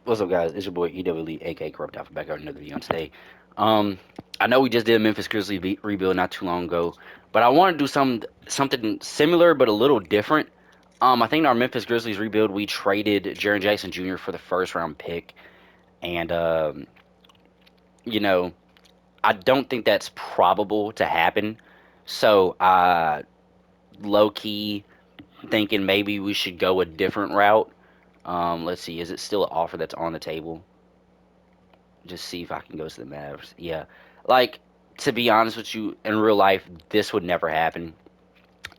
What's up, guys? It's your boy EWLE, aka Corrupt Alpha, back out another video. And today, um, I know we just did a Memphis Grizzlies rebuild not too long ago, but I want to do something similar but a little different. I think in our Memphis Grizzlies rebuild, we traded Jaren Jackson Jr. for the first round pick, and you know, I don't think that's probable to happen. So, low key thinking maybe we should go a different route. Let's see, is it still an offer that's on the table? Just see if I can go to the Mavs. Yeah. Like, to be honest with you, in real life, this would never happen.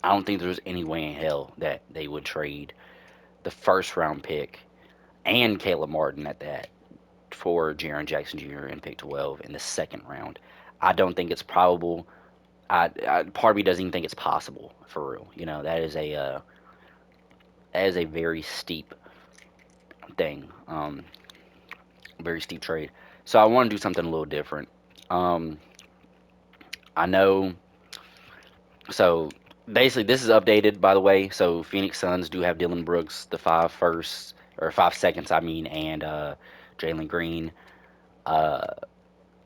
I don't think there's any way in hell that they would trade the first round pick and Caleb Martin at that for Jaron Jackson Jr. in pick 12 in the second round. I don't think it's probable. Part of me doesn't even think it's possible for real. That is a very steep thing, very steep trade. So I want to do something a little different. Um, I know. So basically, this is updated, by the way. So Phoenix Suns do have Dylan Brooks, the 5 seconds, I mean, and Jalen Green, uh,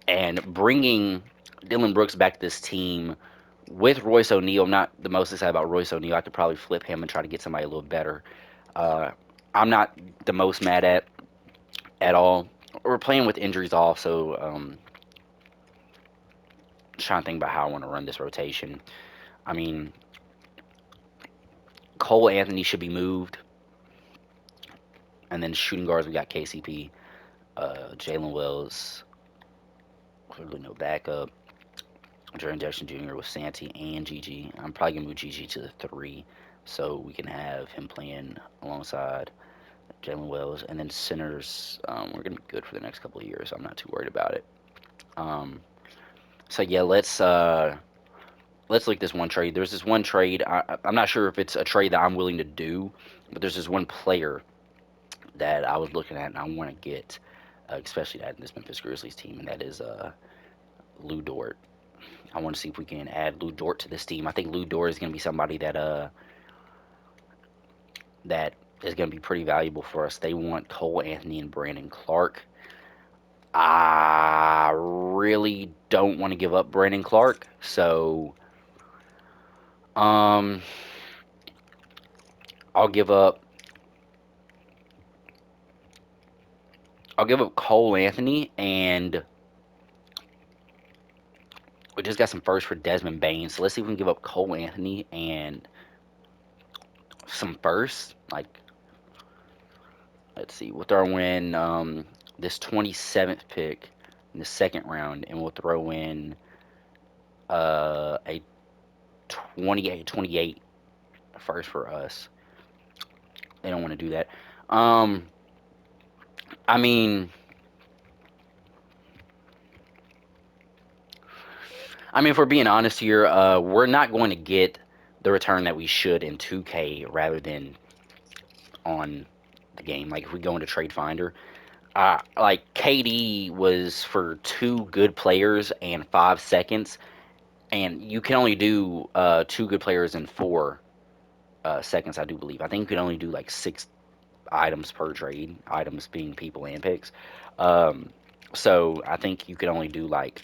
and bringing Dylan Brooks back to this team with Royce O'Neal. I'm not the most excited about Royce O'Neal. I could probably flip him and try to get somebody a little better. Uh, I'm not the most mad at all. We're playing with injuries also. Trying to think about how I want to run this rotation. I mean, Cole Anthony should be moved. And then shooting guards, we got KCP, Jalen Wells, clearly no backup. Jaren Jackson Jr. with Santi and Gigi. I'm probably gonna move Gigi to the three, so we can have him playing alongside Jalen Wells. And then centers, we're gonna be good for the next couple of years. So I'm not too worried about it. Um, so yeah, let's look at this one trade. There's this one trade. I'm not sure if it's a trade that I'm willing to do, but there's this one player that I was looking at and I want to get, especially that in this Memphis Grizzlies team, and that is Lou Dort. I want to see if we can add Lou Dort to this team. I think Lou Dort is going to be somebody that is going to be pretty valuable for us. They want Cole Anthony and Brandon Clark. I really don't want to give up Brandon Clark, so um, I'll give up. I'll give up Cole Anthony, and we just got some first for Desmond Bain. So let's see if we can give up Cole Anthony and some first. Like, let's see, we'll throw in this 27th pick in the second round, and we'll throw in a 28 first for us. They don't want to do that. Um, I mean, if we're being honest here, we're not going to get the return that we should in 2K rather than on the game. Like if we go into Trade Finder, like KD was for two good players and 5 seconds, and you can only do two good players in 4 seconds, I do believe. I think you can only do like 6 items per trade, items being people and picks. Um, so I think you can only do like,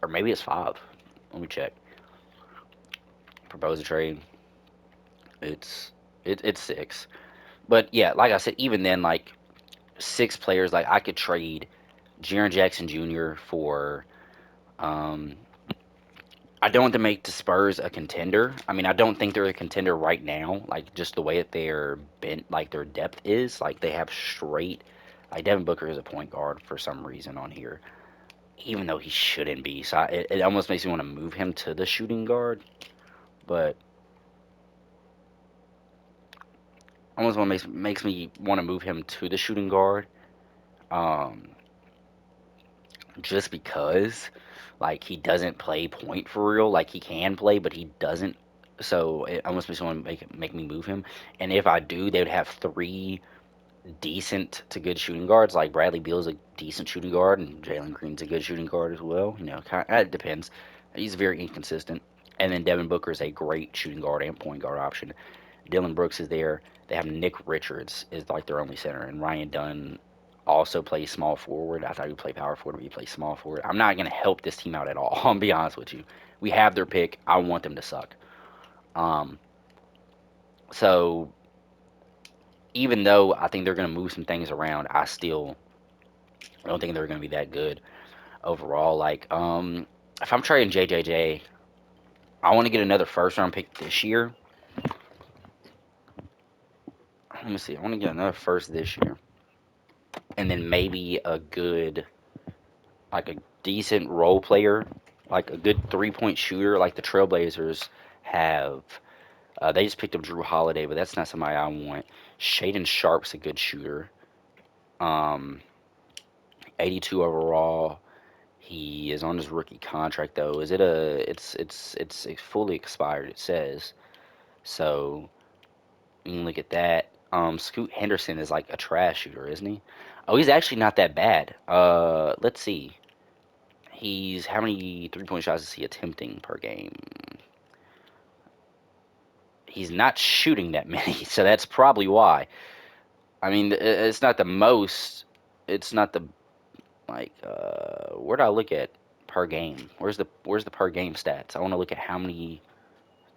or maybe it's 5. Let me check. Propose a trade. It's it's 6. But yeah, like I said, even then, like 6 players, like I could trade Jaren Jackson Jr. for. Um, I don't want to make the Spurs a contender. I mean, I don't think they're a contender right now. Like just the way that they're bent, like their depth is, like they have straight. Like Devin Booker is a point guard for some reason on here, even though he shouldn't be. So it almost makes me want to move him to the shooting guard, but almost want makes me want to move him to the shooting guard. Um, just because like he doesn't play point for real. Like he can play, but he doesn't. So it almost makes me want to make me move him. And if I do, they would have 3 decent to good shooting guards. Like Bradley Beal's a decent shooting guard, and Jalen Green's a good shooting guard as well. It depends. He's very inconsistent. And then Devin Booker is a great shooting guard and point guard option. Dylan Brooks is there. They have Nick Richards is like their only center, and Ryan Dunn also plays small forward. I thought he would play power forward, but he plays small forward. I'm not going to help this team out at all. I'll be honest with you. We have their pick. I want them to suck. Um, so even though I think they're going to move some things around, I still don't think they're going to be that good overall. Like, if I'm trading JJJ, I want to get another first round pick this year. Let me see. I want to get another first this year, and then maybe a good, like a decent role player, like a good 3-point shooter, like the Trailblazers have. They just picked up Drew Holiday, but that's not somebody I want. Shaden Sharp's a good shooter. Um, 82 overall. He is on his rookie contract though. Is it a? It's fully expired. It says so. You can look at that. Scoot Henderson is like a trash shooter, isn't he? Oh, he's actually not that bad. Let's see. He's how many 3-point shots is he attempting per game? He's not shooting that many, so that's probably why. I mean, it's not the most. It's not the like. Where do I look at per game? Where's the per game stats? I want to look at how many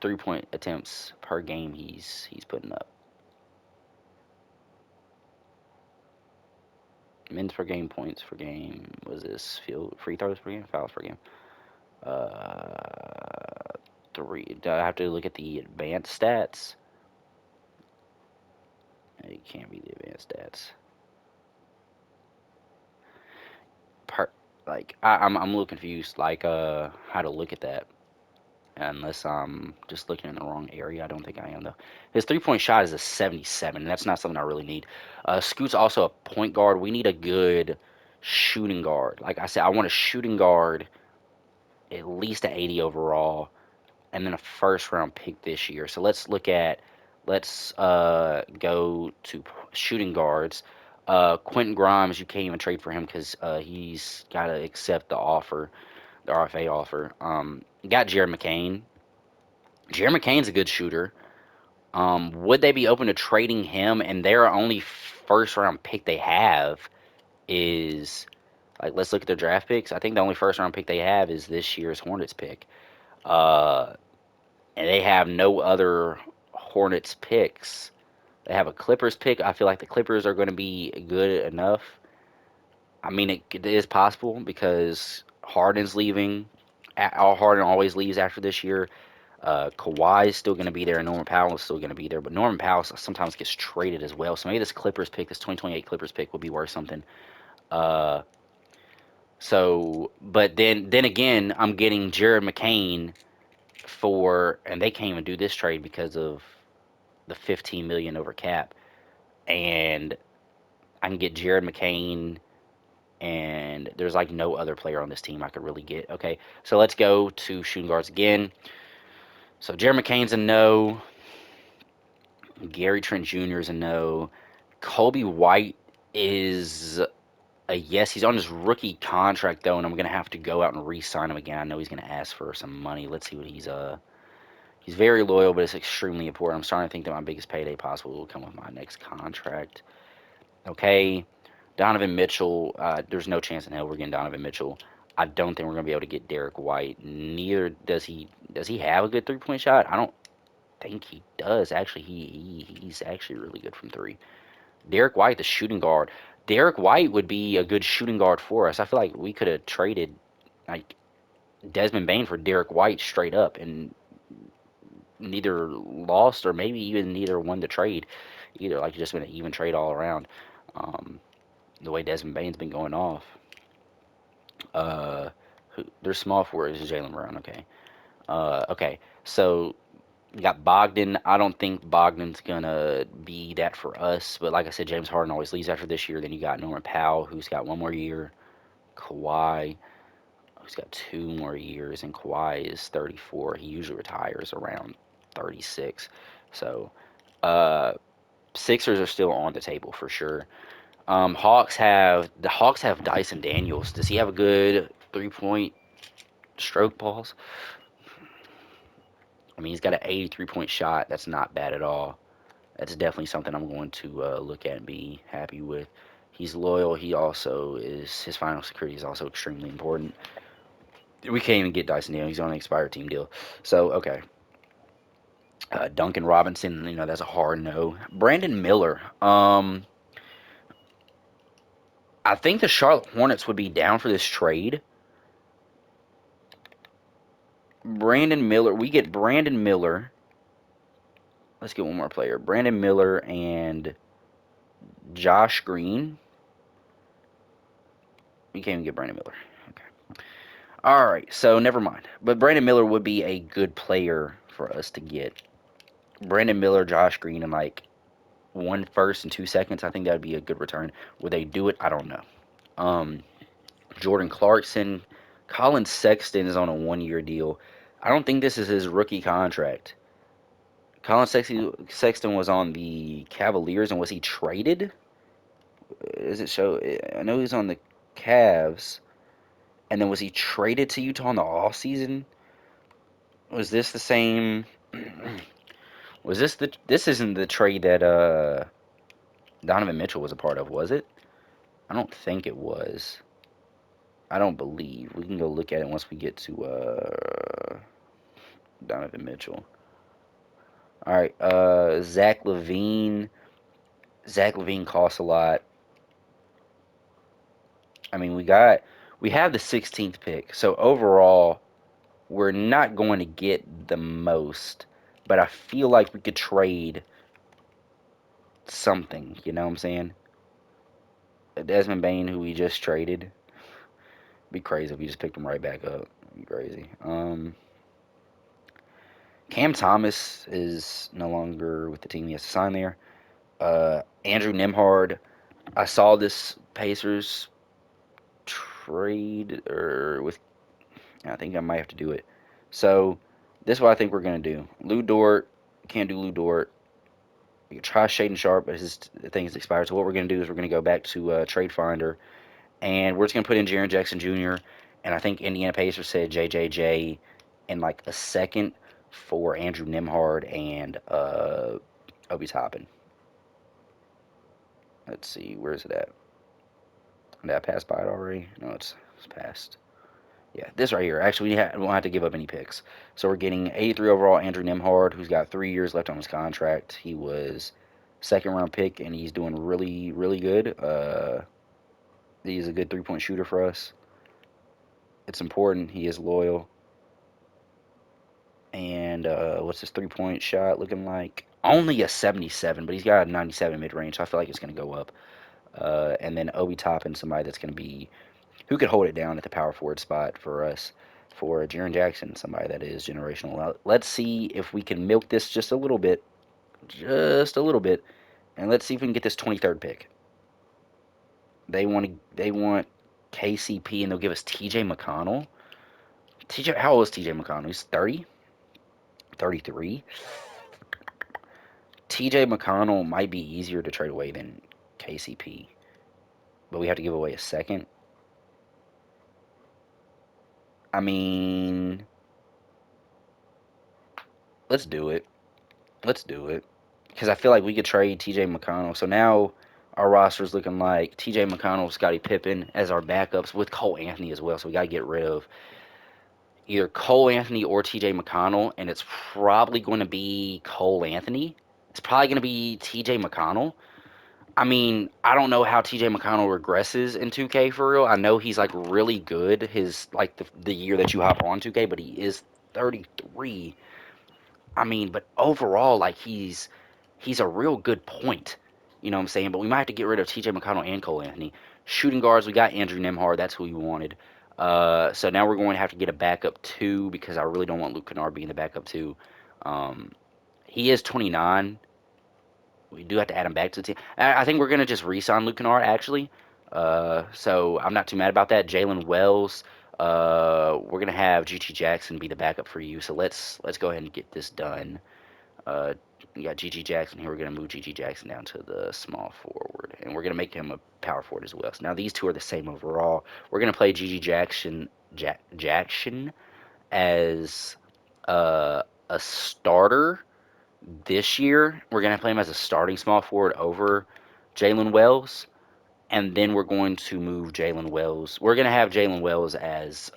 3-point attempts per game he's putting up. Men's per game, points per game. Was this field free throws per game, fouls per game? Uh, three. Do I have to look at the advanced stats? It can't be the advanced stats. Per like I'm a little confused. Like how to look at that. Unless I'm just looking in the wrong area. I don't think I am though. His 3-point shot is a 77. And that's not something I really need. Scoot's also a point guard. We need a good shooting guard. Like I said, I want a shooting guard at least an 80 overall, and then a first round pick this year. So let's go to shooting guards. Quentin Grimes, you can't even trade for him because he's got to accept the offer, the RFA offer. Got Jared McCain. Jared McCain's a good shooter. Would they be open to trading him? And their only first round pick they have is like let's look at their draft picks. I think the only first round pick they have is this year's Hornets pick. Uh, and they have no other Hornets picks. They have a Clippers pick. I feel like the Clippers are going to be good enough. I mean, it is possible because Harden's leaving. Harden always leaves after this year. Kawhi is still going to be there, and Norman Powell is still going to be there. But Norman Powell sometimes gets traded as well. So maybe this Clippers pick, this 2028 Clippers pick, would be worth something. Uh, but then again, I'm getting Jared McCain and they can't even do this trade because of the 15 million over cap, and I can get Jared McCain, and there's like no other player on this team I could really get. Okay, so let's go to shooting guards again. So Jared McCain's a no. Gary Trent Jr. is a no. Kobe White is a yes. He's on his rookie contract though, and I'm gonna have to go out and re-sign him again. I know he's gonna ask for some money. Let's see what he's very loyal, but it's extremely important. I'm starting to think that my biggest payday possible will come with my next contract. Okay, Donovan Mitchell. There's no chance in hell we're getting Donovan Mitchell. I don't think we're gonna be able to get Derek White. Neither does he. Does he have a good 3-point shot? I don't think he does. Actually, he's actually really good from three. Derek White, the shooting guard. Derek White would be a good shooting guard for us. I feel like we could have traded like Desmond Bain for Derek White straight up, and neither lost or maybe even neither won the trade. Either like just been an even trade all around. Um, the way Desmond Bain's been going off. Uh, their small forward is Jalen Brown. Okay. Okay. So you got Bogdan. I don't think Bogdan's gonna be that for us. But like I said, James Harden always leaves after this year. Then you got Norman Powell, who's got one more year. Kawhi, who's got 2 more years, and Kawhi is 34. He usually retires around 36. So uh, Sixers are still on the table for sure. Hawks have Dyson Daniels. Does he have a good 3-point stroke balls? I mean, he's got an 83-point shot. That's not bad at all. That's definitely something I'm going to look at and be happy with. He's loyal. He also is, his final security is also extremely important. We can't even get Dyson Daniels. He's on an expired team deal. So, okay. Duncan Robinson, that's a hard no. Brandon Miller. I think the Charlotte Hornets would be down for this trade. Brandon Miller. We get Brandon Miller. Let's get one more player. Brandon Miller and Josh Green. We can't even get Brandon Miller. Okay. All right. So never mind. But Brandon Miller would be a good player for us to get. Brandon Miller, Josh Green, and like 1 first and 2 seconds. I think that would be a good return. Would they do it? I don't know. Um, Jordan Clarkson, Colin Sexton is on a 1 year deal. I don't think this is his rookie contract. Sexton was on the Cavaliers, and was he traded? Does it show? I know he's on the Cavs, and then was he traded to Utah in the off season? Was this the same? Was this the? This isn't the trade that Donovan Mitchell was a part of, was it? I don't think it was. I don't believe. We can go look at it once we get to Donovan Mitchell. All right, Zach Levine. Zach Levine costs a lot. I mean, we have the 16th pick, so overall, we're not going to get the most, but I feel like we could trade something. You know what I'm saying? Desmond Bain, who we just traded, be crazy if we just picked him right back up. Be crazy. Cam Thomas is no longer with the team. He has to sign there. Andrew Nimhard. I saw this Pacers trade or with. I think I might have to do it. So this is what I think we're gonna do. Lou Dort, can't do Lou Dort. We can try Shaden Sharp, but his thing is expired. So what we're gonna do is we're gonna go back to Trade Finder, and we're just gonna put in Jaren Jackson Jr. And I think Indiana Pacers said JJJ in like a second for Andrew Nimhard and Obi Toppin. Let's see, where is it at? Did I pass by it already? No, it's past. Yeah, this right here. Actually, we won't have to give up any picks. So we're getting 83 overall Andrew Nimhard, who's got 3 years left on his contract. He was second round pick, and he's doing really, really good. He's a good 3-point shooter for us. It's important. He is loyal. And what's his 3-point shot looking like? Only a 77, but he's got a 97 mid range, so I feel like it's going to go up. And then Obi Toppin, somebody that's going to be who could hold it down at the power forward spot for us. For Jaren Jackson, somebody that is generational. Let's see if we can milk this just a little bit, and let's see if we can get this 23rd pick. They want KCP, and they'll give us TJ McConnell. How old is TJ McConnell? He's 30, 33. TJ McConnell might be easier to trade away than KCP, but we have to give away a second. I mean, let's do it. Let's do it. Because I feel like we could trade TJ McConnell. So now our roster is looking like TJ McConnell, Scottie Pippen as our backups with Cole Anthony as well. So we got to get rid of either Cole Anthony or TJ McConnell. And it's probably going to be Cole Anthony. It's probably going to be TJ McConnell. I mean, I don't know how TJ McConnell regresses in 2K for real. I know he's like really good his like the year that you hop on 2K, but he is 33. I mean, but overall, like he's a real good point. You know what I'm saying? But we might have to get rid of TJ McConnell and Cole Anthony. Shooting guards, we got Andrew Nemhard. That's who we wanted. So now we're going to have to get a backup two because I really don't want Luke Kennard being the backup two. Um, he is 29. We do have to add him back to the team. I think we're going to just re-sign Luke Kennard, actually. So I'm not too mad about that. Jalen Wells. We're going to have G.G. Jackson be the backup for you. So let's go ahead and get this done. We got G.G. Jackson here. We're going to move G.G. Jackson down to the small forward. And we're going to make him a power forward as well. So now these two are the same overall. We're going to play G.G. Jackson as a starter this year. We're gonna play him as a starting small forward over Jalen Wells, and then we're going to move Jalen Wells. We're gonna have Jalen Wells as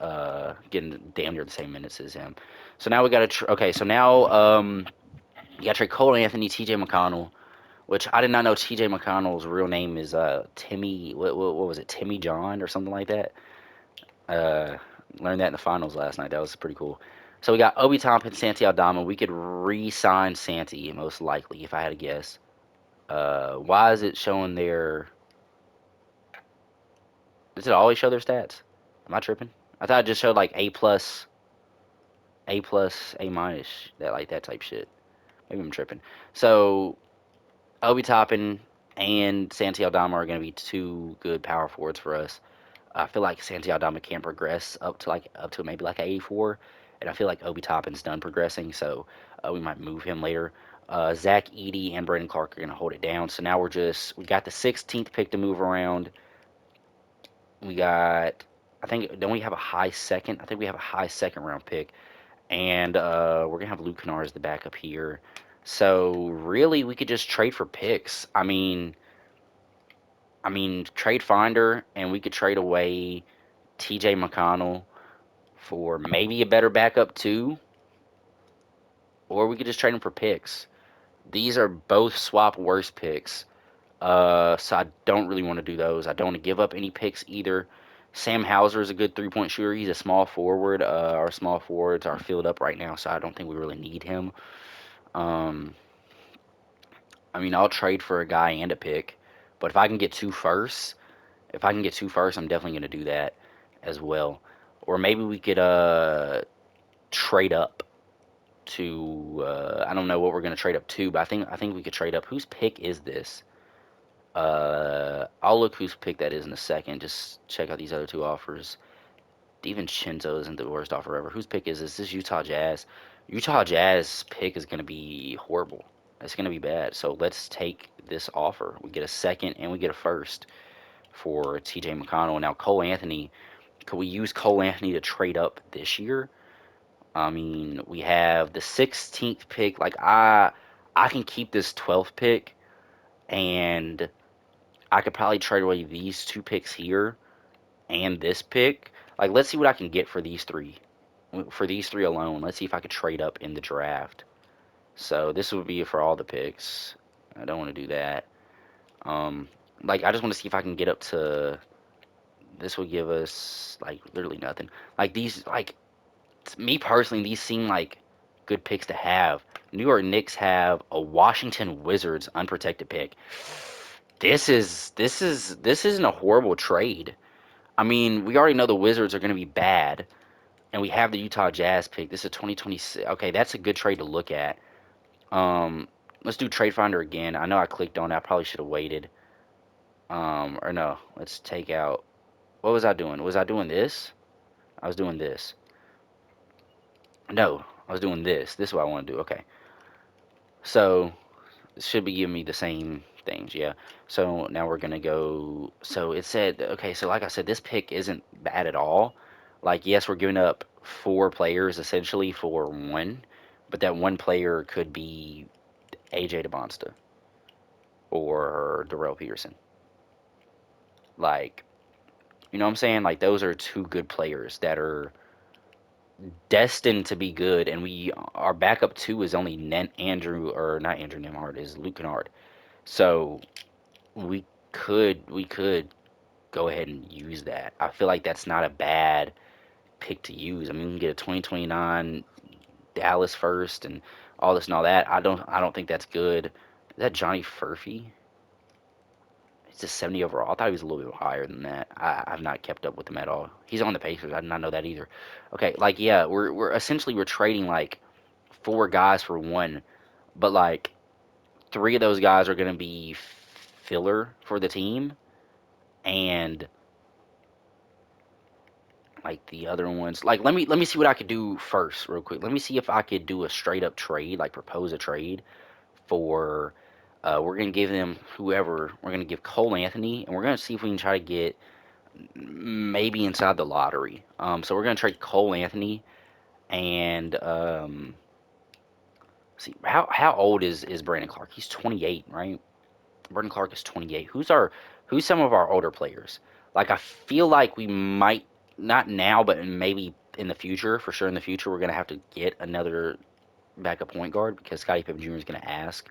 getting damn near the same minutes as him. So now we got to okay. So now you got to trade Cole Anthony, T.J. McConnell, which I did not know T.J. McConnell's real name is Timmy. What was it? Timmy John or something like that. Uh, Learned that in the finals last night. That was pretty cool. So we got Obi Toppin, Santi Aldama. We could re-sign Santi most likely, if I had to guess. Why is it showing their? Does it always show their stats? Am I tripping? I thought it just showed like A plus, A plus, A minus, that like that type shit. Maybe I'm tripping. So Obi Toppin and Santi Aldama are going to be two good power forwards for us. I feel like Santi Aldama can progress up to maybe like a 84, and I feel like Obi Toppin's done progressing, so we might move him later. Zach Edey and Brandon Clark are going to hold it down. So now we got the 16th pick to move around. We got, I think, don't we have a high second? I think we have a high second round pick, and we're gonna have Luke Kennard as the backup here. So really, we could just trade for picks. I mean, trade Finder, and we could trade away T.J. McConnell for maybe a better backup too, or we could just trade him for picks. These are both swap worst picks, so I don't really want to do those. I don't want to give up any picks either. Sam Hauser is a good 3-point shooter. He's a small forward. Our small forwards are filled up right now, so I don't think we really need him. Um, I mean, I'll trade for a guy and a pick, but if I can get two firsts, I'm definitely going to do that as well. Or maybe we could trade up to I don't know what we're going to trade up to, but I think we could trade up. Whose pick is this? I'll look whose pick that is in a second. Just check out these other two offers. DiVincenzo isn't the worst offer ever. Whose pick is this? This is Utah Jazz. Utah Jazz pick is going to be horrible. It's going to be bad. So let's take this offer. We get a second and we get a first for TJ McConnell. Now, Cole Anthony, could we use Cole Anthony to trade up this year? I mean, we have the 16th pick. Like, I can keep this 12th pick, and I could probably trade away these two picks here and this pick. Like, let's see what I can get for these three. For these three alone, let's see if I could trade up in the draft. So this would be for all the picks. I don't want to do that. Um, like, I just want to see if I can get up to. This would give us like literally nothing. Like these, like me personally, these seem like good picks to have. New York Knicks have a Washington Wizards unprotected pick. This isn't a horrible trade. I mean, we already know the Wizards are going to be bad, and we have the Utah Jazz pick. This is 2026. Okay, that's a good trade to look at. Let's do Trade Finder again. I know I clicked on it. I probably should have waited. Or no, let's take out. What was I doing? Was I doing this? I was doing this. No, I was doing this. This is what I want to do. Okay. So it should be giving me the same things. Yeah. So now we're going to go. So it said, okay, so like I said, this pick isn't bad at all. Like, yes, we're giving up four players essentially for one, but that one player could be AJ DeBonsta or Darrell Peterson. Like, you know what I'm saying? Like, those are two good players that are destined to be good, and our backup two is only Andrew, or not Andrew Nemhard, is Luke Kennard. So we we could go ahead and use that. I feel like that's not a bad pick to use. I mean, we can get a 2029 Dallas first and all this and all that. I don't think that's good. Is that Johnny Furphy? It's a 70 overall. I thought he was a little bit higher than that. I've not kept up with him at all. He's on the Pacers. I did not know that either. Okay, like yeah, we're essentially we're trading like four guys for one, but like three of those guys are going to be filler for the team, and like the other ones, like let me see what I could do first, real quick. Let me see if I could do a straight up trade, like propose a trade for. We're gonna give them whoever. We're gonna give Cole Anthony, and we're gonna see if we can try to get maybe inside the lottery. So we're gonna trade Cole Anthony and See, how old is Brandon Clark? He's 28, right? Brandon Clark is 28. Who's some of our older players? Like I feel like we might not now, but maybe in the future, for sure in the future, we're gonna have to get another backup point guard because Scottie Pippen Jr. is gonna ask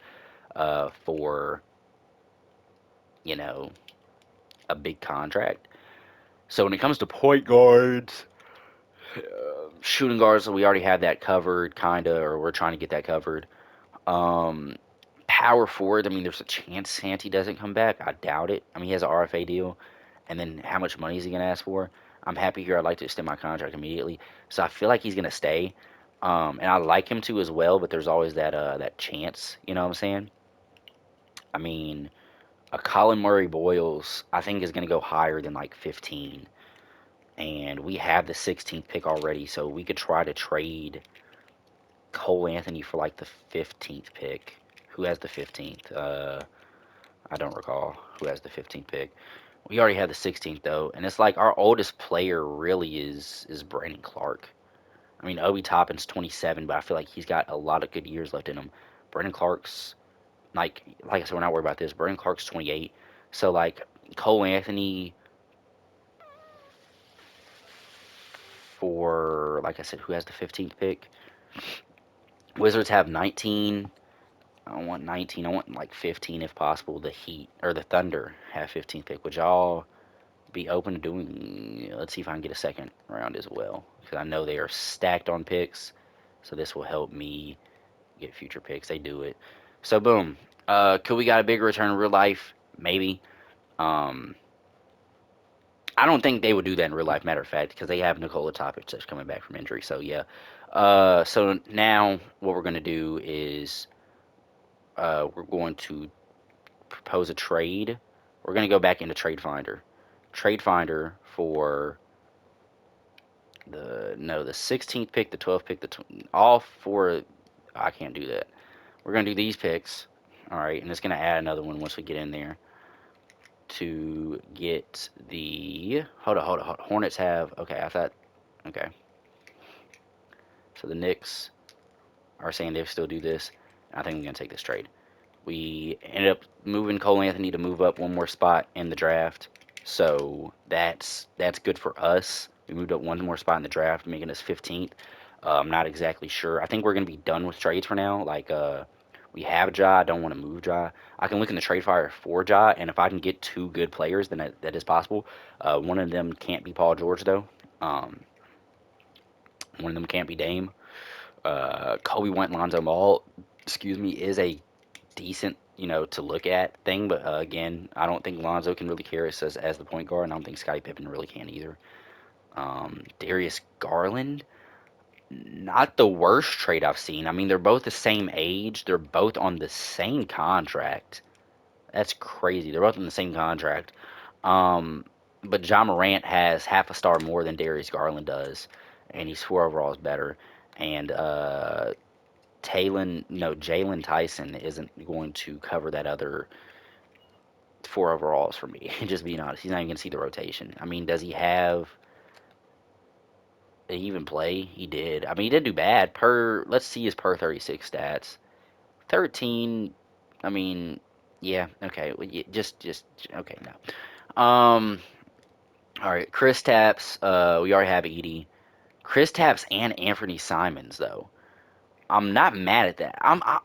for you know a big contract. So when it comes to point guards, shooting guards, we already have that covered, kinda, or we're trying to get that covered. Um, Power forward, I mean, there's a chance Santi doesn't come back. I doubt it. I mean, he has an RFA deal, and then how much money is he going to ask for? I'm happy here. I'd like to extend my contract immediately, so I feel like he's going to stay, and I like him to as well. But there's always that chance. You know what I'm saying? I mean, a Colin Murray Boyles, I think is going to go higher than like 15, and we have the 16th pick already, so we could try to trade Cole Anthony for like the 15th pick. Who has the 15th? I don't recall who has the 15th pick. We already have the 16th though, and it's like our oldest player really is Brandon Clark. I mean, Obi Toppin's 27, but I feel like he's got a lot of good years left in him. Brandon Clark's like I said, we're not worried about this. Brandon Clark's 28, so like Cole Anthony for like I said, who has the 15th pick? Wizards have 19. I don't want 19. I want like 15 if possible. The Heat or the Thunder have 15th pick. Would y'all be open to doing? Let's see if I can get a second round as well, because I know they are stacked on picks. So this will help me get future picks. They do it. So boom. Could we got a bigger return in real life? Maybe. Um, I don't think they would do that in real life. Matter of fact, because they have Nikola Topic that's coming back from injury. So yeah. So now what we're gonna do is we're going to propose a trade. We're gonna go back into Trade Finder. Trade Finder for the 16th pick, the 12th pick, all four. I can't do that. We're gonna do these picks, all right, and it's gonna add another one once we get in there to get the. Hold on. Hornets have okay. I thought okay. So the Knicks are saying they still do this. I think we're gonna take this trade. We ended up moving Cole Anthony to move up one more spot in the draft, so that's good for us. We moved up one more spot in the draft, making us 15th. I'm not exactly sure. I think we're gonna be done with trades for now. Like we have Ja. I don't want to move Ja. I can look in the trade fire for Ja, and if I can get two good players, then that is possible. One of them can't be Paul George though. Um, one of them can't be Dame. Kobe White, Lonzo Ball, excuse me, is a decent, to look at thing. But again, I don't think Lonzo can really carry us as the point guard, and I don't think Scottie Pippen really can either. Darius Garland, not the worst trade I've seen. I mean, they're both the same age. They're both on the same contract. That's crazy. They're both on the same contract. Um, but John Morant has half a star more than Darius Garland does, and he's four overalls better. And Jalen Tyson isn't going to cover that other four overalls for me. Just being honest, he's not even gonna see the rotation. I mean, does he have? Did he even play? He did. I mean, he didn't do bad. Let's see his per 36 stats. 13. I mean, yeah. Okay. Well, just okay. No. All right. Chris Tapps. We already have Edie. Chris Tapps and Anthony Simons though. I'm not mad at that.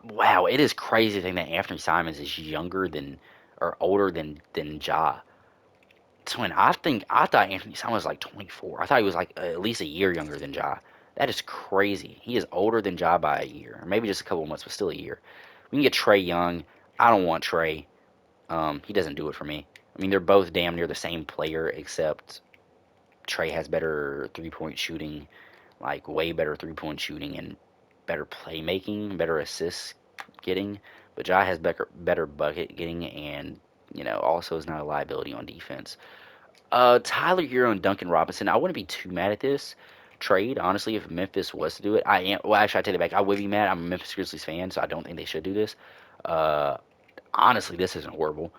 Wow. It is crazy to think that Anthony Simons is younger than or older than Ja. Twin, I thought Anthony Simon was like 24. I thought he was like at least a year younger than Ja. That is crazy. He is older than Ja by a year, or maybe just a couple of months, but still a year. We can get Trey Young. I don't want Trey. He doesn't do it for me. I mean, they're both damn near the same player, except Trey has better 3-point shooting, like way better 3-point shooting and better playmaking, better assists getting. But Ja has better bucket getting, and also is not a liability on defense. Tyler Hero and Duncan Robinson. I wouldn't be too mad at this trade, honestly. If Memphis was to do it, I am. Well, actually, I take it back. I would be mad. I'm a Memphis Grizzlies fan, so I don't think they should do this. Uh, Honestly, this isn't horrible.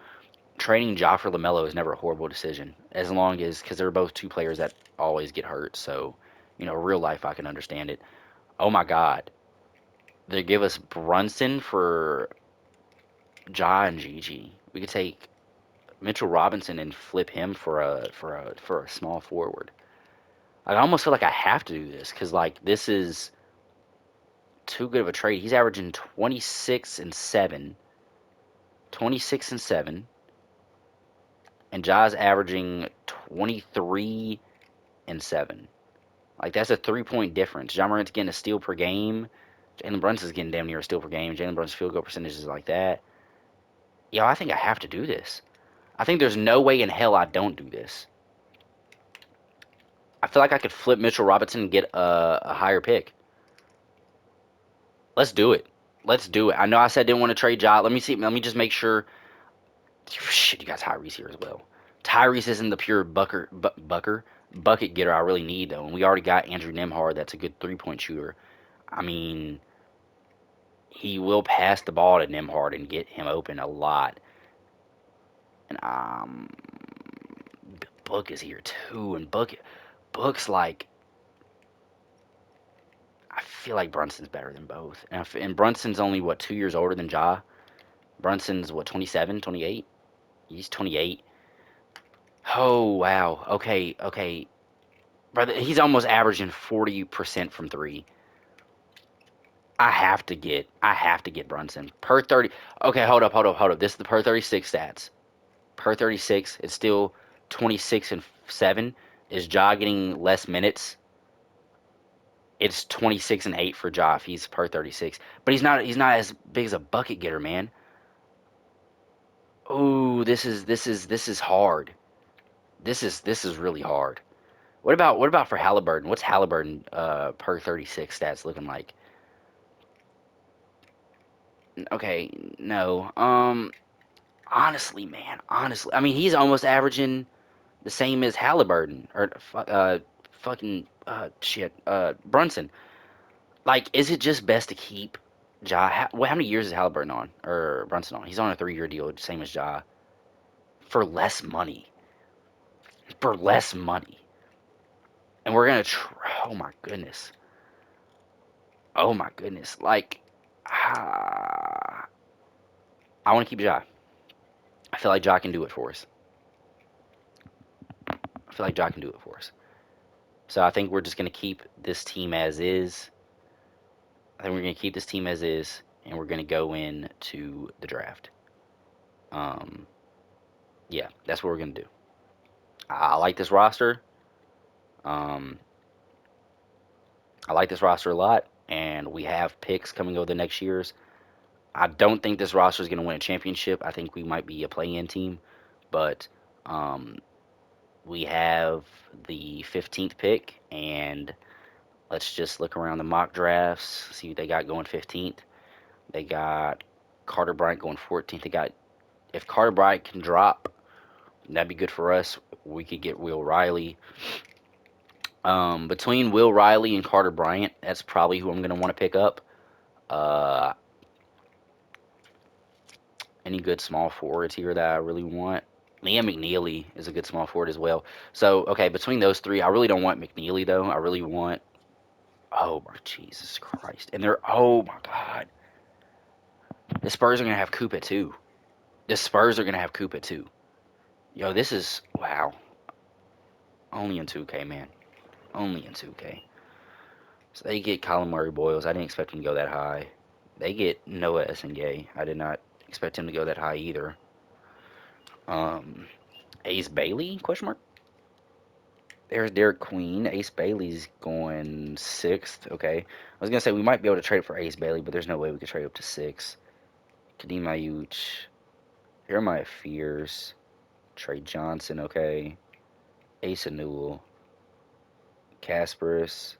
Trading Ja for Lamelo is never a horrible decision, as long as because they're both two players that always get hurt. So, real life, I can understand it. Oh my God, They give us Brunson for Ja and Gigi. We could take Mitchell Robinson and flip him for a small forward. I almost feel like I have to do this because like this is too good of a trade. He's averaging 26 and 7, 26 and 7, and Ja's averaging 23 and 7. Like that's a 3 point difference. Ja Morant's getting a steal per game. Jalen Brunson's getting damn near a steal per game. Jalen Brunson's field goal percentage is like that. Yo, I think I have to do this. I think there's no way in hell I don't do this. I feel like I could flip Mitchell Robinson and get a higher pick. Let's do it. Let's do it. I know I said I didn't want to trade Ja. Let me see. Let me just make sure. Shit, you got Tyrese here as well. Tyrese isn't the pure bucket getter I really need though, and we already got Andrew Nemhard. That's a good 3 point shooter. I mean, he will pass the ball to Nemhard and get him open a lot. And Book is here too, and Book's like I feel like Brunson's better than both, and Brunson's only what 2 years older than Ja. Brunson's what 27, 28. He's 28. Oh wow. Okay, okay. Brother, he's almost averaging 40% from three. I have to get Brunson. Per 30. Okay, hold up. This is the per 36 stats. Per 36, it's still 26 and 7. Is Ja getting less minutes? It's 26 and 8 for Ja if he's per 36. But he's not as big as a bucket getter, man. Ooh, this is hard. This is really hard. What about for Halliburton? What's Halliburton per 36 stats looking like? Okay, no. Honestly, man, honestly, I mean he's almost averaging the same as Halliburton or fucking shit Brunson. Like, is it just best to keep Ja? How many years is Halliburton on or Brunson on? He's on a 3 year deal, same as Ja, for less money. For less money, and we're gonna. Oh my goodness. Oh my goodness. Like, ah, I want to keep Ja. I feel like Ja can do it for us. I feel like Ja can do it for us. So I think we're just gonna keep this team as is. I think we're gonna keep this team as is, and we're gonna go into the draft. Um, yeah, that's what we're gonna do. I like this roster. Um, I like this roster a lot, and we have picks coming over the next years. I don't think this roster is gonna win a championship. I think we might be a play-in team, but um, we have the 15th pick, and let's just look around the mock drafts, see what they got going 15th. They got Carter Bryant going 14th. They got if Carter Bryant can drop, that'd be good for us. We could get Will Riley. Between Will Riley and Carter Bryant, that's probably who I'm going to want to pick up. Uh, any good small forwards here that I really want? Liam McNeely is a good small forward as well. So, okay, between those three, I really don't want McNeely, though. I really want. Oh, my Jesus Christ. And they're. Oh, my God. The Spurs are going to have Coop at two. The Spurs are going to have Coop at two. Yo, this is. Wow. Only in 2K, man. Only in 2K. So they get Colin Murray Boyles. I didn't expect him to go that high. They get Noah Essengay. I did not expect him to go that high either. Um, Ace Bailey? Question mark. There's Derek Queen. Ace Bailey's going sixth. Okay, I was gonna say we might be able to trade for Ace Bailey, but there's no way we could trade up to six. Kadeem Ayuch. Jeremiah Fears. Trey Johnson. Okay. Asa Newell. Kasparis.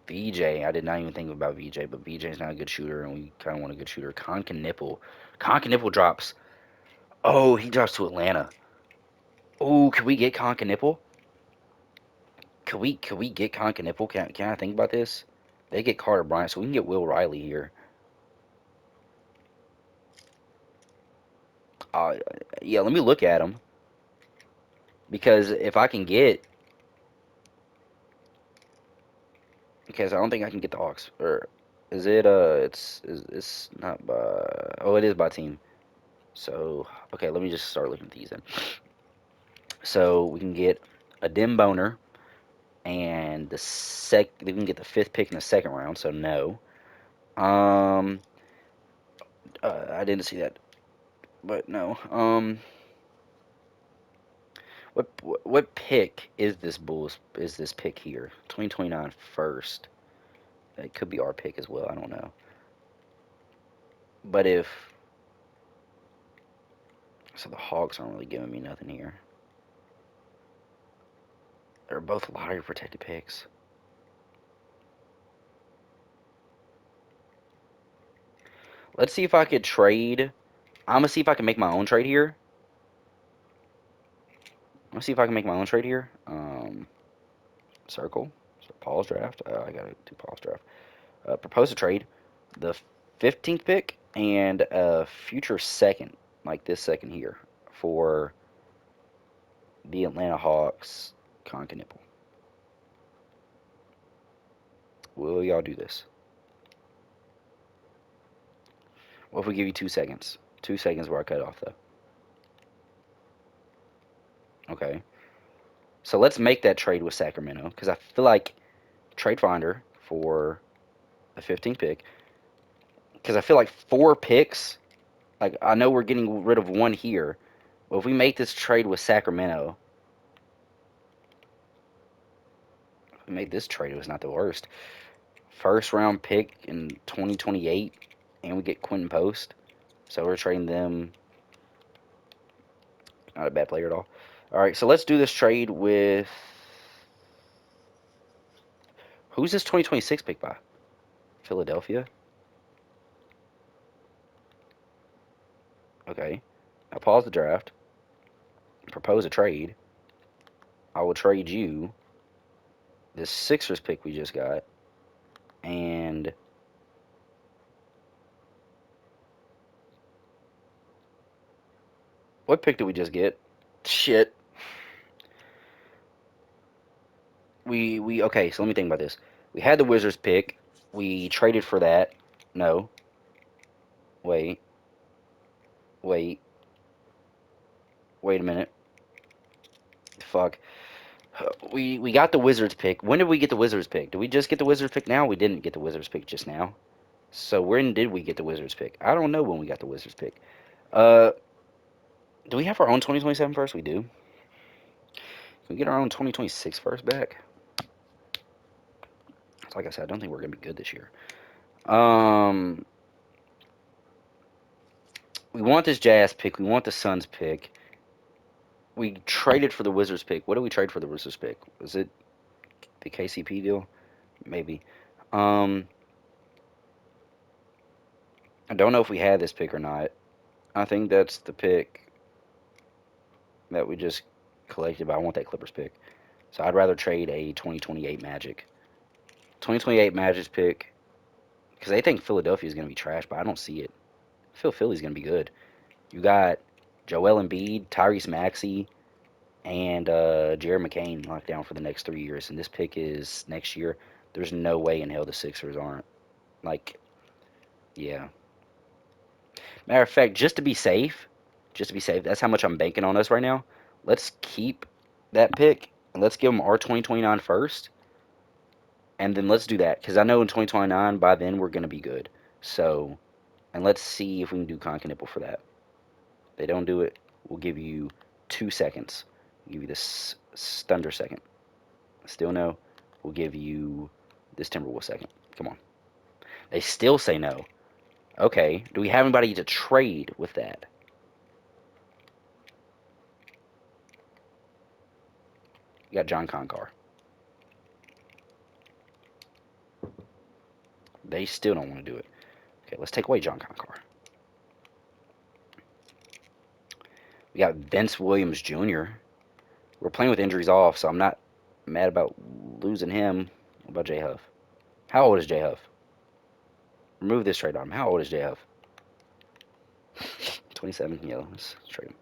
VJ. I did not even think about VJ, but VJ's not a good shooter, and we kind of want a good shooter. Conkin Nipple. Conkin Nipple drops. Oh, he drops to Atlanta. Oh, can we get Conkin Nipple? Could we get Conkin Nipple? Can I think about this? They get Carter Bryant, so we can get Will Riley here. Uh, yeah, let me look at him because if I can get, because I don't think I can get the Hawks or Is it it's not by, oh, it is by team. So okay, let me just start looking at these then. So we can get a dim boner and we can get the fifth pick in the second round. So no. Um, I didn't see that, but no. What pick is this Bulls? Is this pick here? 2029 first. It could be our pick as well. I don't know. But if so, the Hawks aren't really giving me nothing here. They're both lottery protected picks. Let's see if I could trade. I'm gonna see if I can make my own trade here. I'm gonna see if I can make my own trade here. Circle. So pause draft. I gotta do pause draft. Propose a trade. The 15th pick and a future second, like this second here, for the Atlanta Hawks. Conca nipple. Will y'all do this? What if we give you 2 seconds? 2 seconds where I cut off though. Okay. So let's make that trade with Sacramento because I feel like trade finder for the 15th pick because I feel like 4 picks. Like I know we're getting rid of one here, but if we make this trade with Sacramento, if we made this trade, it was not the worst. First round pick in 2028, and we get Quentin Post. So we're trading them. Not a bad player at all. All right, so let's do this trade with who's this 2026 pick by? Philadelphia. Okay. Now pause the draft. Propose a trade. I will trade you this Sixers pick we just got, and what pick did we just get? Shit. We okay. So let me think about this. We had the Wizards pick. We traded for that. No. Wait. Wait. Wait a minute. Fuck. We got the Wizards pick. When did we get the Wizards pick? Did we just get the Wizards pick now? We didn't get the Wizards pick just now. So when did we get the Wizards pick? I don't know when we got the Wizards pick. Uh, do we have our own 2027 first? We do. Can we get our own 2026 first back? Like I said, I don't think we're gonna be good this year. Um, we want this Jazz pick. We want the Suns pick. We traded for the Wizards pick. What did we trade for the Wizards pick? Was it the KCP deal? Maybe. Um, I don't know if we had this pick or not. I think that's the pick that we just collected, but I want that Clippers pick. So I'd rather trade a 2028 Magic. 2028 Magic's pick, because they think Philadelphia is going to be trash, but I don't see it. I feel Philly's going to be good. You got Joel Embiid, Tyrese Maxey, and Jared McCain locked down for the next 3 years, and this pick is next year. There's no way in hell the Sixers aren't. Like, yeah. Matter of fact, just to be safe, that's how much I'm banking on us right now. Let's keep that pick and let's give them our 2029 first, and then let's do that because I know in 2029 by then we're gonna be good. So, and let's see if we can do Conca nipple for that. If they don't do it, we'll give you 2 seconds. We'll give you this Thunder second. Still no. We'll give you this Timberwolves second. Come on. They still say no. Okay. Do we have anybody to trade with that? You got John Concar. They still don't want to do it. Okay, let's take away John Concar. We got Vince Williams Jr. We're playing with injuries off, so I'm not mad about losing him. What about J Huff? How old is J Huff? Remove this trade on him. How old is J Huff? 27. Yeah, let's trade him.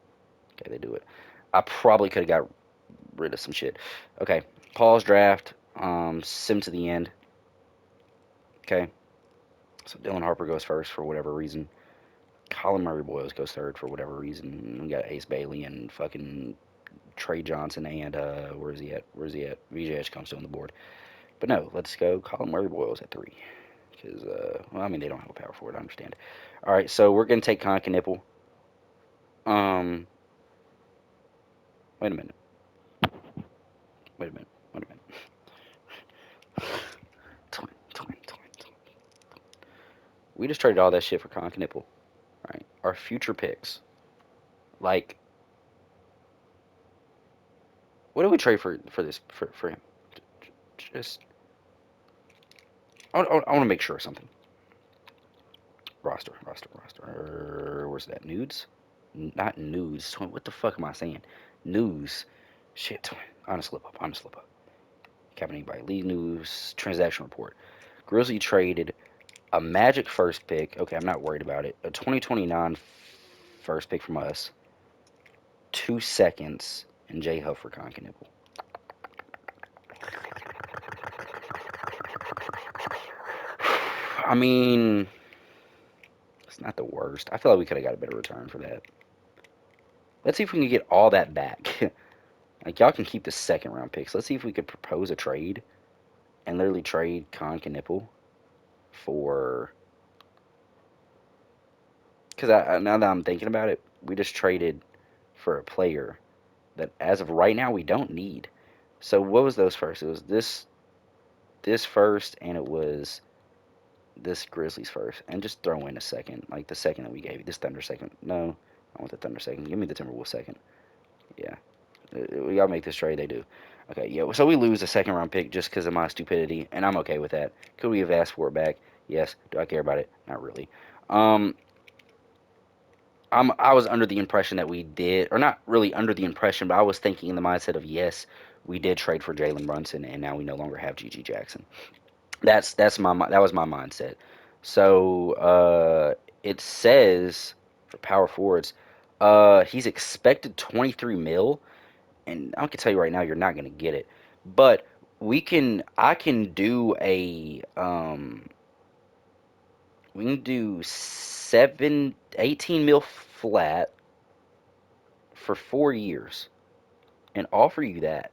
Okay, they do it. I probably could have got rid of some shit. Okay, pause draft. Sim to the end. Okay. So Dylan Harper goes first for whatever reason. Colin Murray Boyles goes third for whatever reason. We got Ace Bailey and fucking Trey Johnson and where's he at? Where's he at? VJ Edgecombe still on the board. But no, let's go Colin Murray Boyles at 3. Because well, I mean they don't have a power forward, I understand. All right, so we're gonna take Conk and Nipple. Um, wait a minute. Wait a minute. Wait a minute. Twin. We just traded all that shit for Conk and Nipple. Right? Our future picks. Like, what do we trade for this for him? Just I want to make sure of something. Roster. Where's that? Nudes? Not news. What the fuck am I saying? News. Shit. Honest slip up. Honest slip up. Captain by League News. Transaction report. Grizzly traded a Magic first pick. Okay, I'm not worried about it. A 2029 first pick from us. 2 seconds. And J Huff for Conkinibble. I mean, it's not the worst. I feel like we could have got a better return for that. Let's see if we can get all that back. Like, y'all can keep the second round picks. Let's see if we could propose a trade and literally trade Conk and Nipple for. Because now that I'm thinking about it, we just traded for a player that, as of right now, we don't need. So what was those first? It was this first, and it was this Grizzlies first, and just throw in a second, like the second that we gave you. This Thunder second. No, I want the Thunder second. Give me the Timberwolves second. Yeah, we gotta make this trade. They do. Okay, yeah. So we lose a second round pick just because of my stupidity, and I'm okay with that. Could we have asked for it back? Yes. Do I care about it? Not really. Um, I was under the impression that we did, or not really under the impression, but I was thinking in the mindset of yes, we did trade for Jalen Brunson, and now we no longer have GG Jackson. That was my mindset. So it says for power forwards, he's expected 23 mil, and I can tell you right now, you're not gonna get it. But I can do we can do 18 mil flat for 4 years, and offer you that.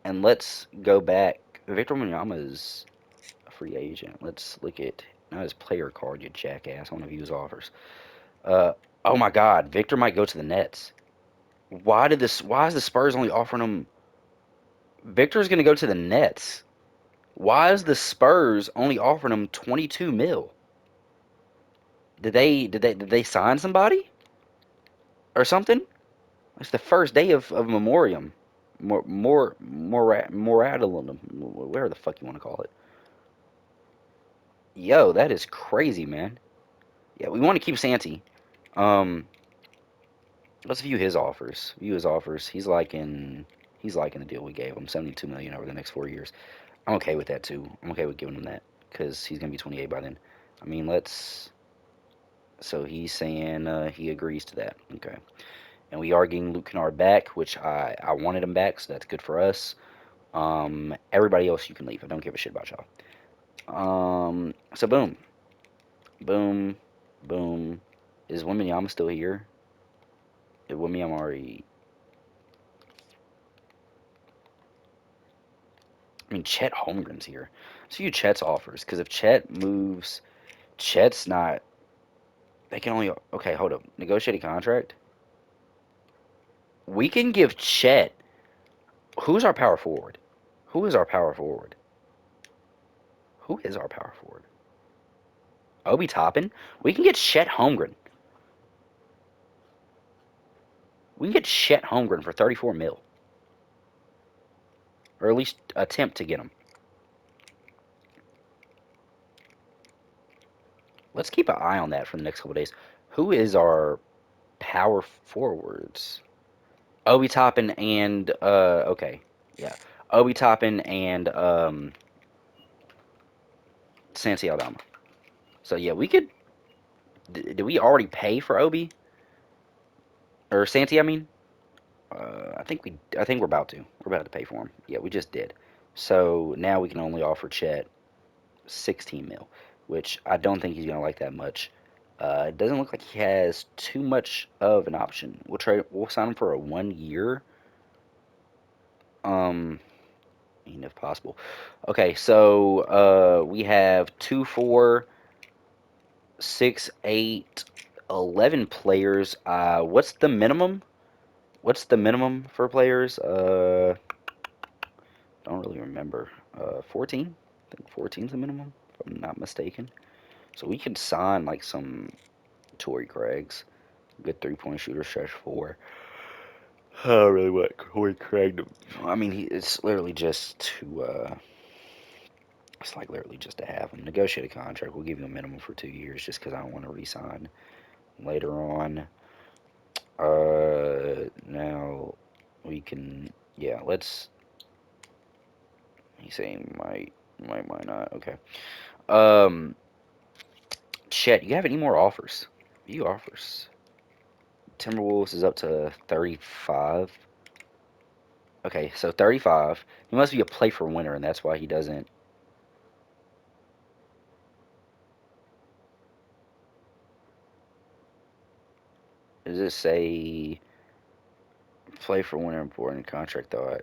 And let's go back. Victor Wembanyama is a free agent. Let's look at not his player card, you jackass. I want to view his offers. Uh, oh my God, Victor might go to the Nets. Why is the Spurs only offering him? Victor's going to go to the Nets. Why is the Spurs only offering him 22 mil? Did they sign somebody or something? It's the first day of Memoriam. Moradulum, whatever the fuck you want to call it. Yo, that is crazy, man. Yeah, we want to keep Santi. Um, let's view his offers. He's liking the deal we gave him, 72 million over the next 4 years. I'm okay with that too. I'm okay with giving him that because he's gonna be 28 by then. I mean, let's. So he's saying he agrees to that. Okay, and we are getting Luke Kennard back, which I wanted him back, so that's good for us. Everybody else you can leave. I don't give a shit about y'all. So boom, boom, boom. Is Wembanyama still here? Is Wembanyama already? I mean, Chet Holmgren's here. So you Chet's offers, because if Chet moves, Chet's not. They can only. Okay, hold up. Negotiate a contract. We can give Chet. Who's our power forward? Who is our power forward? Who is our power forward? Obi Toppin. We can get Chet Holmgren. We can get Chet Holmgren for 34 mil, or at least attempt to get him. Let's keep an eye on that for the next couple days. Who is our power forwards? Obi Toppin and okay, yeah, Obi Toppin and Santi Aldama. So yeah, we could. Did we already pay for Obi or Santi? I mean, I think we're about to. We're about to pay for him. Yeah, we just did. So now we can only offer Chet 16 mil. which I don't think he's gonna like that much. It doesn't look like he has too much of an option. We'll sign him for a 1 year. Um, if possible. Okay, so we have 2, 4, 6, 8, 11 players. What's the minimum? What's the minimum for players? Don't really remember. 14. I think 14 is the minimum, if I'm not mistaken. So we could sign like some Torrey Craigs, good 3-point shooter, stretch four. I don't really want Torrey Craig to. I mean, it's literally just to. It's like literally just to have him negotiate a contract. We'll give you a minimum for 2 years, just because I don't want to resign later on. Now we can. Yeah, let's. He's saying might not. Okay. Um, Chet, you have any more offers? You offers. Timberwolves is up to 35. Okay, so 35. He must be a play for winner, and that's why he doesn't. Does it say play for winner important contract though?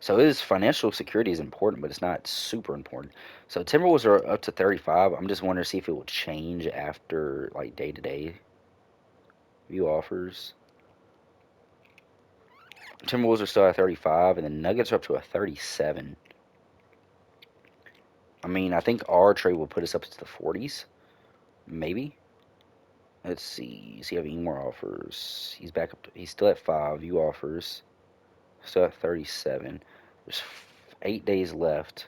So his financial security is important, but it's not super important. So Timberwolves are up to 35. I'm just wondering to see if it will change after like day to day view offers. Timberwolves are still at 35, and the Nuggets are up to a 37. I mean, I think our trade will put us up to the 40s, maybe. Let's see. Does he have any more offers? He's back up. He's still at 5 view offers. Still at 37. There's 8 days left.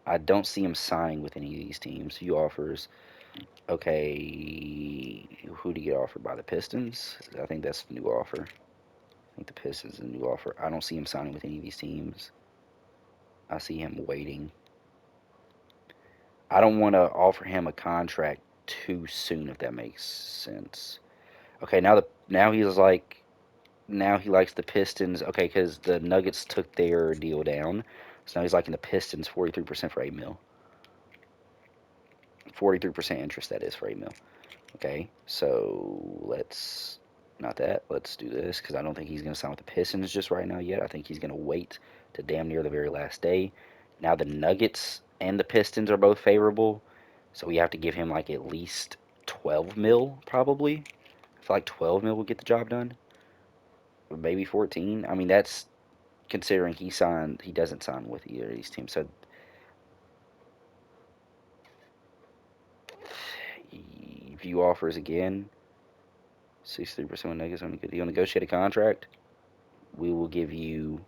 I don't see him signing with any of these teams. View offers. Okay, who do you get offered by the Pistons? I think that's the new offer. I think the Pistons is a new offer. I don't see him signing with any of these teams. I see him waiting. I don't want to offer him a contract too soon, if that makes sense. Okay, now he's like now he likes the Pistons. Okay, because the Nuggets took their deal down, so now he's liking the Pistons 43% for 8 mil. 43% interest that is for 8 mil. Okay, so let's not that. Let's do this because I don't think he's going to sign with the Pistons just right now yet. I think he's going to wait to damn near the very last day. Now the Nuggets and the Pistons are both favorable, so we have to give him like at least 12 mil probably. I feel like 12 mil will get the job done. Maybe 14. I mean that's considering he doesn't sign with either of these teams. So if you offers again, 63% with Nuggets on a good deal, negotiate a contract. We will give you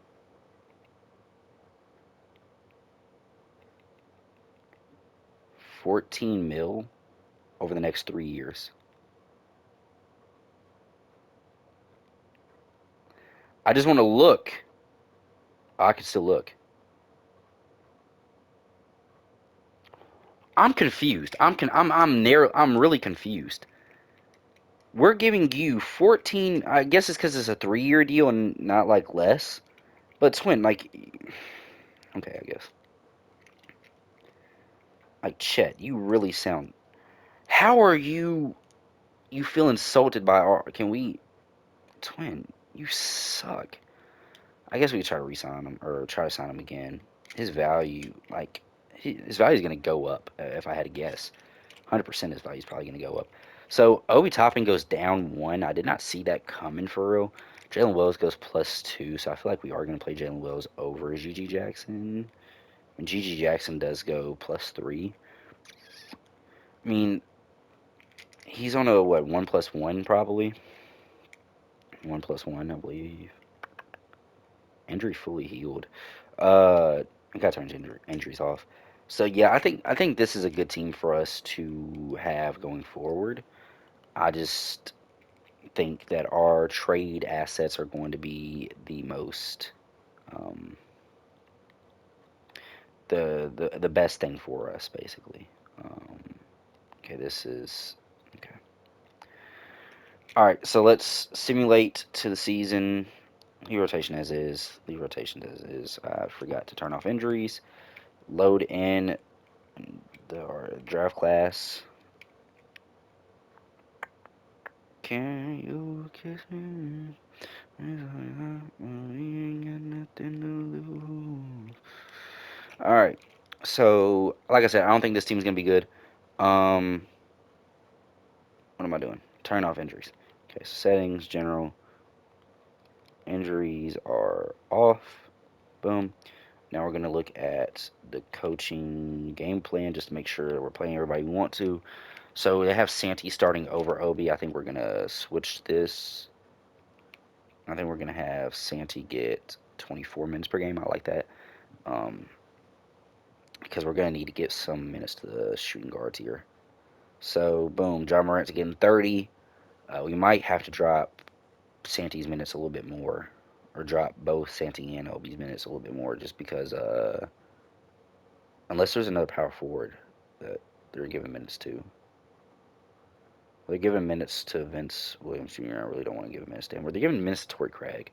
14 mil over the next 3 years. I just want to look. I can still look. I'm confused. I'm really confused. We're giving you 14. I guess it's because it's a 3 year deal and not like less. But Twin, like, okay, I guess. Like Chet, you really sound. How are you? You feel insulted by our? Can we, Twin? You suck. I guess we could try to re-sign him or try to sign him again. His value, like, his value is going to go up if I had to guess. 100% his value is probably going to go up. So Obi Toppin goes down 1. I did not see that coming for real. Jalen Wells goes +2, so I feel like we are going to play Jalen Wells over GG Jackson. And GG Jackson does go +3. I mean, he's on a what 1+1 probably. 1+1, I believe. Injury fully healed. I got to turn injuries off. So yeah, I think this is a good team for us to have going forward. I just think that our trade assets are going to be the most um, the best thing for us, basically. Um, okay, this is okay. All right, so let's simulate to the season. Leave rotation as is. Leave rotation as is. I forgot to turn off injuries. Load in our draft class. Can you kiss me? All right. So, like I said, I don't think this team's gonna be good. Um, what am I doing? Turn off injuries. Okay, so settings, general. Injuries are off. Boom. Now we're gonna look at the coaching game plan just to make sure that we're playing everybody we want to. So they have Santee starting over Obi. I think we're gonna switch this. I think we're gonna have Santee get 24 minutes per game. I like that. Um, because we're gonna need to get some minutes to the shooting guards here. So boom, John Morant's getting 30. We might have to drop Santee's minutes a little bit more, or drop both Santee and Obi's minutes a little bit more, just because unless there's another power forward that they're giving minutes to. They're giving minutes to Vince Williams Jr. I really don't want to give minutes to him. Or they're giving minutes to Torrey Craig.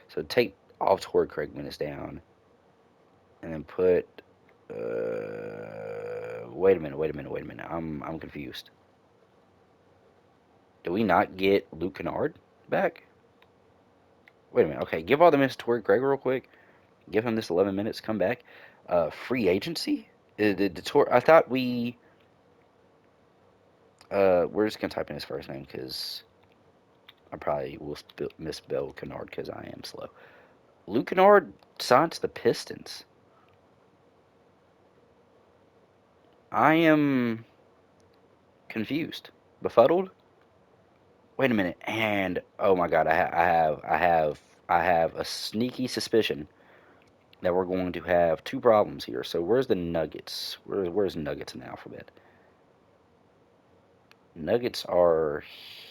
So take all Torrey Craig minutes down, and then put. Wait a minute. I'm confused. Did we not get Luke Kennard back? Wait a minute. Okay, give all the minutes to Torrey Craig real quick. Give him this 11 minutes. Come back. Free agency. I thought we. We're just gonna type in his first name because I probably will misspell Kennard because I am slow. Luke Kennard signed to the Pistons. I am confused, befuddled. Wait a minute, and oh my God, I have a sneaky suspicion that we're going to have two problems here. So where's the Nuggets? Where's Nuggets in the alphabet? Nuggets are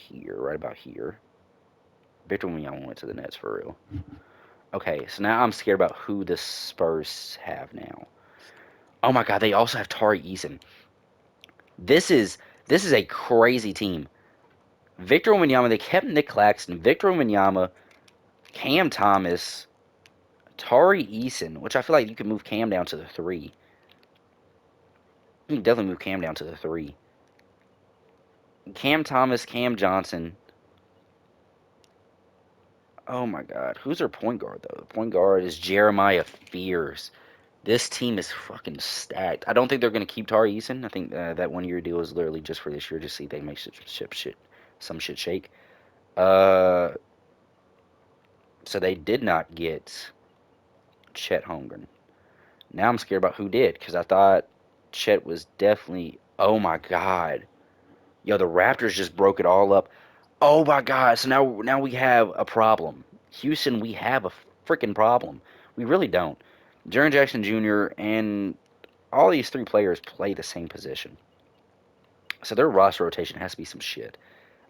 here, right about here. Victor Wembanyama went to the Nets for real. Okay, so now I'm scared about who the Spurs have now. Oh my God, they also have Tari Eason. This is this is a crazy team. Victor Wembanyama, they kept Nick Claxton, Victor Wembanyama, Cam Thomas, Tari Eason, which I feel like you could move Cam down to the three. You can definitely move Cam down to the three. Cam Thomas, Cam Johnson. Oh my God, who's their point guard though? The point guard is Jeremiah Fears. This team is fucking stacked. I don't think they're gonna keep Tari Eason. I think that 1 year deal is literally just for this year, just see if they make some shit shake. Uh, so they did not get Chet Holmgren. Now I'm scared about who did because I thought Chet was definitely. Oh my God, yo, the Raptors just broke it all up. Oh my God, so now we have a problem. Houston, we have a freaking problem. We really don't. Jaren Jackson Jr. and all these three players play the same position, so their roster rotation has to be some shit.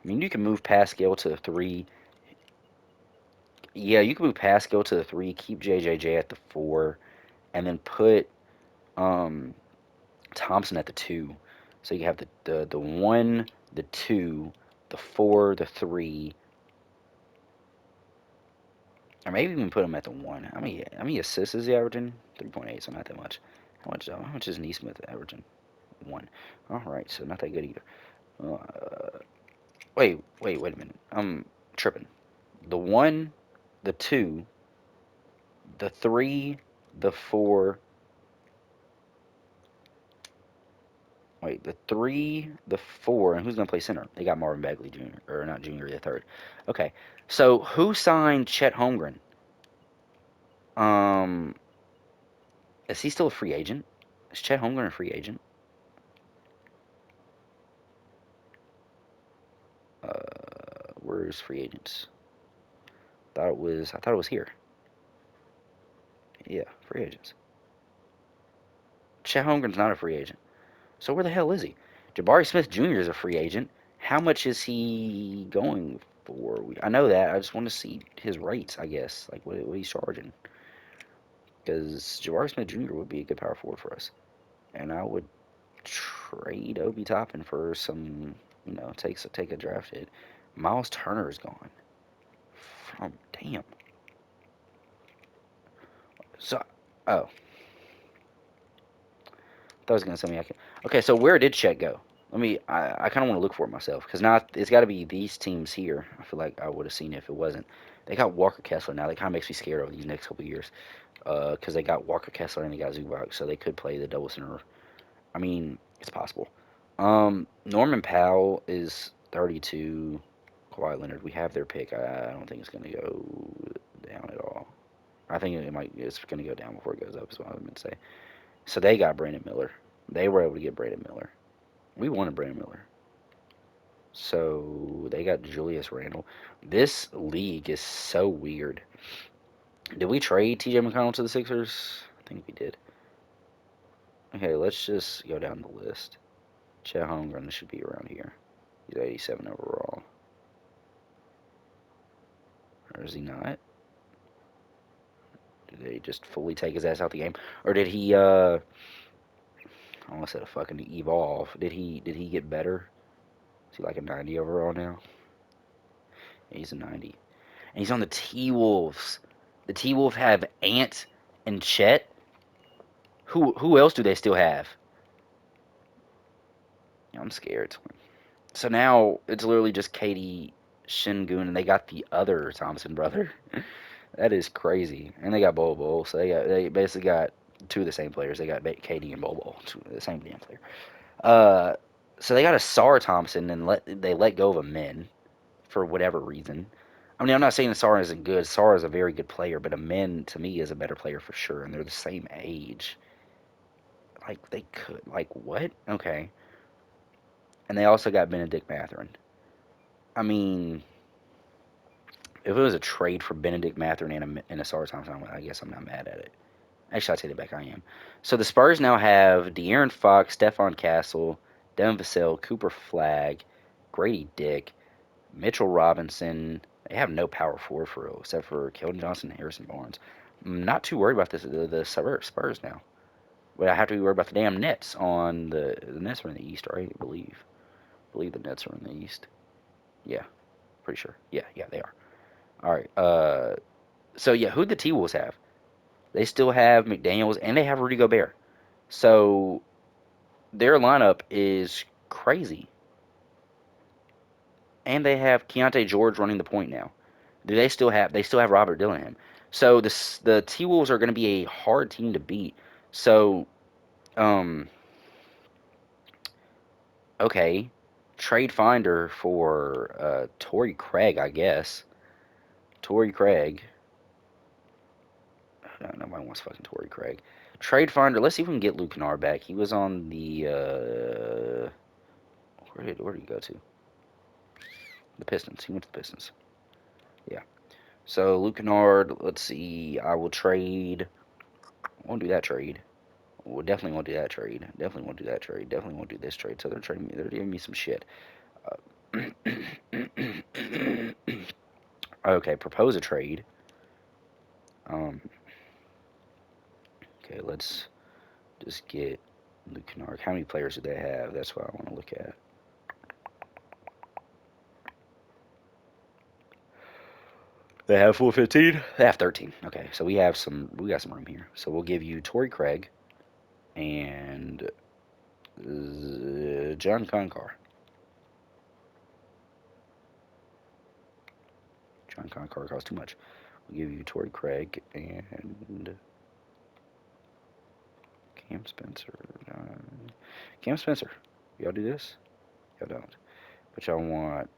I mean, you can move Pascal to the three. Yeah, you can move Pascal to the three, keep JJJ at the four, and then put um Thompson at the two. So you have the one, the two, the four, the three, or maybe even put him at the one. How many assists is he averaging? 3.8, so not that much. How much is Neesmith averaging? One. All right, so not that good either. Wait a minute. I'm tripping. The one, the two, the three, the four. Wait, the three, the four, and who's gonna play center? They got Marvin Bagley Jr. or not Jr. the third. Okay, so who signed Chet Holmgren? Um, is he still a free agent? Is Chet Holmgren a free agent? Where's free agents? I thought it was here. Yeah, free agents. Chet Holmgren's not a free agent. So where the hell is he? Jabari Smith Jr. is a free agent. How much is he going for? I know that. I just want to see his rates, I guess, like what he's charging. Because Jabari Smith Jr. would be a good power forward for us, and I would trade Obi Toppin for some, take a draft hit. Miles Turner is gone. From damn. So, oh, thought it was gonna tell me I can. Okay, so where did Chet go? Let me. I kind of want to look for it myself because now it's got to be these teams here. I feel like I would have seen it if it wasn't. They got Walker Kessler now. That kind of makes me scared over these next couple of years. Because they got Walker Kessler and they got Zubac, so they could play the double center. I mean, it's possible. Norman Powell is 32. Kawhi Leonard, we have their pick. I don't think it's gonna go down at all. I think it might. It's gonna go down before it goes up. Is what I meant to say. So they got Brandon Miller. They were able to get Brandon Miller. We wanted Brandon Miller. So they got Julius Randle. This league is so weird. Did we trade TJ McConnell to the Sixers? I think we did. Okay, let's just go down the list. Chet Holmgren should be around here. He's 87 overall. Or is he not? Did they just fully take his ass out the game? Or did he I almost said a fucking evolve. Did he get better? Is he like a 90 overall now? Yeah, he's a 90. And he's on the T-Wolves. The T-Wolves have Ant and Chet. Who else do they still have? Yeah, I'm scared. So now it's literally just Katie Shingun, and they got the other Thompson brother. That is crazy. And they got Bol Bol, so they basically got two of the same players. They got Katie and Bol Bol, the same damn player. Uh, so they got a Sar Thompson, and they let go of a Min for whatever reason. I mean, I'm not saying Sar isn't good. Sar is a very good player, but a Min to me is a better player for sure, and they're the same age. Like they could, like what? Okay. And they also got Benedict Mathurin. I mean, if it was a trade for Benedict Mathurin and a Sar Thompson, I guess I'm not mad at it. Actually, I take it back. I am. So the Spurs now have De'Aaron Fox, Stephon Castle, Devin Vassell, Cooper Flagg, Grady Dick, Mitchell Robinson. They have no power forward for real, except for Keldon Johnson and Harrison Barnes. I'm not too worried about the Spurs now. But I have to be worried about the damn Nets on the Nets are in the East, right? I believe the Nets are in the East. Yeah, pretty sure. Yeah, they are. All right. So yeah, who the T Wolves have? They still have McDaniels and they have Rudy Gobert. So their lineup is crazy. And they have Keontae George running the point now. Do they still have Robert Dillingham. So the T Wolves are going to be a hard team to beat. So um okay, trade finder for Torrey Craig, I guess. Torrey Craig. Nobody wants fucking Torrey Craig. Trade finder. Let's see if we can get Luke Kennard back. He was on the where did he go to? The Pistons. He went to the Pistons. Yeah. So Luke Kennard. Let's see. I will trade. I won't do that trade. Well, definitely won't do that trade. Definitely won't do that trade. Definitely won't do this trade. So they're trading me. They're giving me some shit. Okay, propose a trade. Um. Okay, let's just get Luke Kennard. How many players do they have? That's what I want to look at. They have 415. They have 13. Okay, so we got some room here. So we'll give you Torrey Craig and John Concar. John Concar costs too much. We'll give you Torrey Craig and Cam Spencer. Cam Spencer. Y'all do this? Y'all don't. But y'all want.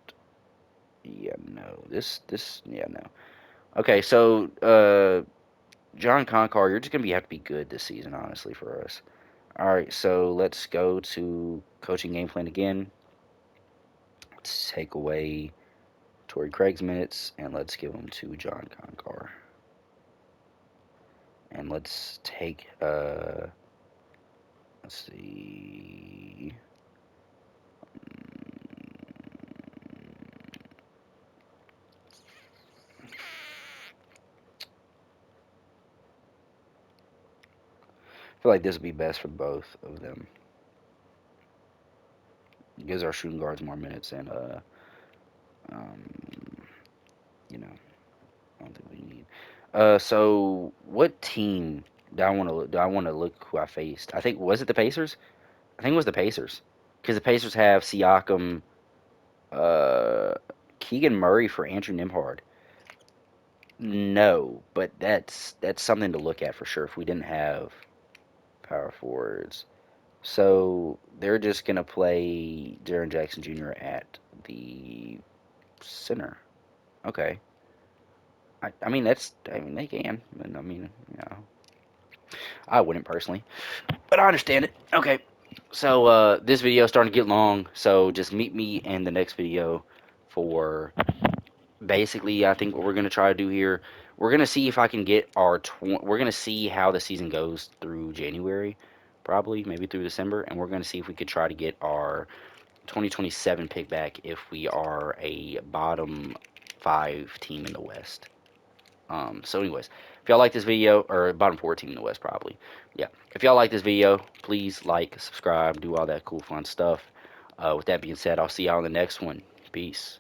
Yeah, no. Yeah, no. Okay, so John Concar, you're just gonna have to be good this season, honestly, for us. All right, so let's go to coaching game plan again. Let's take away Torrey Craig's minutes and let's give them to John Concar. And let's take let's see. I feel like this would be best for both of them. It gives our shooting guards more minutes and um, you know, I don't think we need. So what team Do I want to look who I faced? I think was it the Pacers? I think it was the Pacers because the Pacers have Siakam, uh, Keegan Murray for Andrew Nimhard. No, but that's something to look at for sure. If we didn't have power forwards, so they're just gonna play Jaren Jackson Jr. at the center. Okay. I mean they can. And I mean, I wouldn't personally, but I understand it. Okay. So this video is starting to get long, so just meet me in the next video for basically I think what we're gonna try to do here. We're gonna see if I can get we're gonna see how the season goes through January, probably maybe through December, and we're gonna see if we could try to get our 2027 pick back if we are a bottom 5 team in the West. So anyways, if y'all like this video, or bottom 4 team in the West probably, yeah. If y'all like this video, please like, subscribe, do all that cool fun stuff. With that being said, I'll see y'all in the next one. Peace.